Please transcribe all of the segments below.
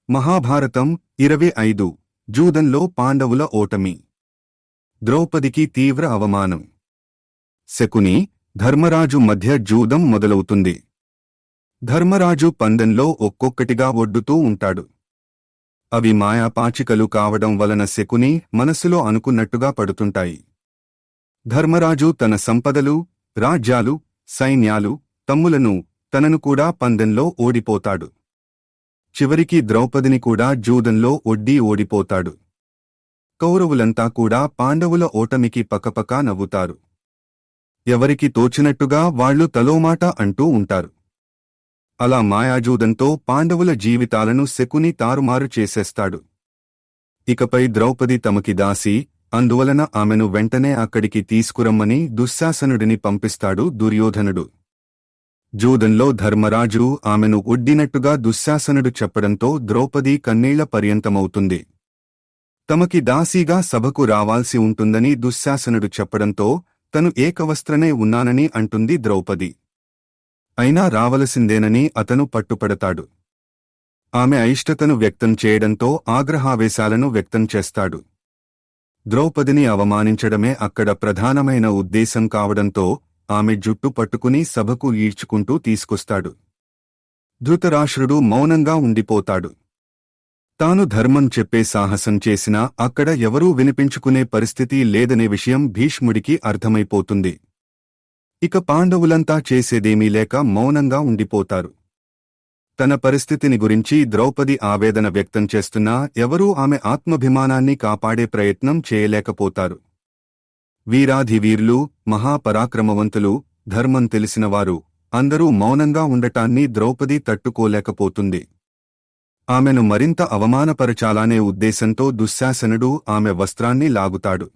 మహాభారతం 25 జూదంలో పాండవుల ఓటమి. ద్రౌపదికి తీవ్ర అవమానం. శకుని, ధర్మరాజు మధ్య జూదం మొదలవుతుంది. ధర్మరాజు పందెంలో ఒక్కొక్కటిగా ఒడ్డుతూ ఉంటాడు. అవి మాయాపాచికలు కావడం వలన శకుని మనసులో అనుకున్నట్టుగా పడుతుంటాయి. ధర్మరాజు తన సంపదలు, రాజ్యాలు, సైన్యాలు, తమ్ములను, తనను కూడా పందెంలో ఓడిపోతాడు. చివరికి ద్రౌపదిని కూడా జూదంలో ఒడ్డి ఓడిపోతాడు. కౌరవులంతా కూడా పాండవుల ఓటమికి పకపకా నవ్వుతారు. ఎవరికి తోచినట్టుగా వాళ్లు తలోమాట అంటూ ఉంటారు. అలా మాయాజూదంతో పాండవుల జీవితాలను శకుని తారుమారు చేసేస్తాడు. ఇకపై ద్రౌపది తమకి దాసి, అందువలన ఆమెను వెంటనే అక్కడికి తీసుకురమ్మని దుశ్శాసనుడిని పంపిస్తాడు దుర్యోధనుడు. జూదంలో ధర్మరాజు ఆమెను ఒడ్డినట్టుగా దుశ్శాసనుడు చెప్పడంతో ద్రౌపది కన్నీళ్ల పర్యంతమవుతుంది. తమకి దాసీగా సభకు రావాల్సి ఉంటుందని దుశ్శాసనుడు చెప్పడంతో తను ఏకవస్త్రనే ఉన్నానని అంటుంది ద్రౌపది. అయినా రావలసిందేనని అతను పట్టుపడతాడు. ఆమె అయిష్టతను వ్యక్తం చేయడంతో ఆగ్రహావేశాలను వ్యక్తం చేస్తాడు. ద్రౌపదిని అవమానించడమే అక్కడ ప్రధానమైన ఉద్దేశం కావడంతో ఆమె జుట్టు పట్టుకుని సభకు ఈడ్చుకుంటూ తీసుకొస్తాడు. ధృతరాష్ట్రుడు మౌనంగా ఉండిపోతాడు. తాను ధర్మం చెప్పే సాహసం చేసినా అక్కడ ఎవరూ వినిపించుకునే పరిస్థితి లేదనే విషయం భీష్ముడికి అర్థమైపోతుంది. ఇక పాండవులంతా చేసేదేమీ లేక మౌనంగా ఉండిపోతారు. తన పరిస్థితిని గురించి ద్రౌపది ఆవేదన వ్యక్తం చేస్తున్నా ఎవరూ ఆమె ఆత్మాభిమానాన్ని కాపాడే ప్రయత్నం చేయలేకపోతారు. వీరాధివీరులు, మహాపరాక్రమవంతులు, ధర్మం తెలిసినవారు అందరూ మౌనంగా ఉండటాన్ని ద్రౌపది తట్టుకోలేకపోతుంది. ఆమెను మరింత అవమానపరచాలనే ఉద్దేశంతో దుశ్శాసనుడు ఆమె వస్త్రాన్ని లాగుతాడు.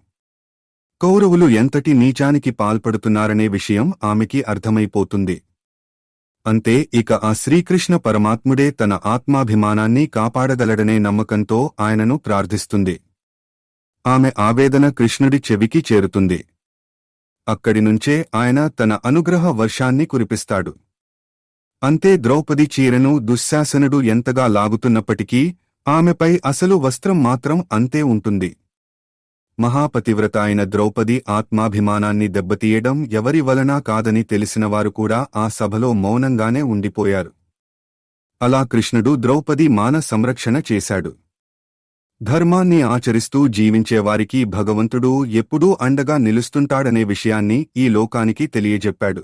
కౌరవులు ఎంతటి నీచానికి పాల్పడుతున్నారనే విషయం ఆమెకి అర్థమైపోతుంది. అంతే, ఇక ఆ శ్రీకృష్ణ పరమాత్ముడే తన ఆత్మాభిమానాన్ని కాపాడగలడనే నమ్మకంతో ఆయనను ప్రార్థిస్తుంది. ఆమె ఆవేదన కృష్ణుడి చెవికి చేరుతుంది. అక్కడినుంచే ఆయన తన అనుగ్రహ వర్షాన్ని కురిపిస్తాడు. అంతే, ద్రౌపది చీరను దుశ్శాసనుడు ఎంతగా లాగుతున్నప్పటికీ ఆమెపై అసలు వస్త్రం మాత్రం అంతే ఉంటుంది. మహాపతివ్రత అయిన ద్రౌపది ఆత్మాభిమానాన్ని దెబ్బతీయడం ఎవరి వలనా కాదని తెలిసినవారు కూడా ఆ సభలో మౌనంగానే ఉండిపోయారు. అలా కృష్ణుడు ద్రౌపది మాన సంరక్షణ చేశాడు. ధర్మాన్ని ఆచరిస్తూ జీవించేవారికి భగవంతుడు ఎప్పుడూ అండగా నిలుస్తుంటాడనే విషయాన్ని ఈ లోకానికి తెలియజెప్పాడు.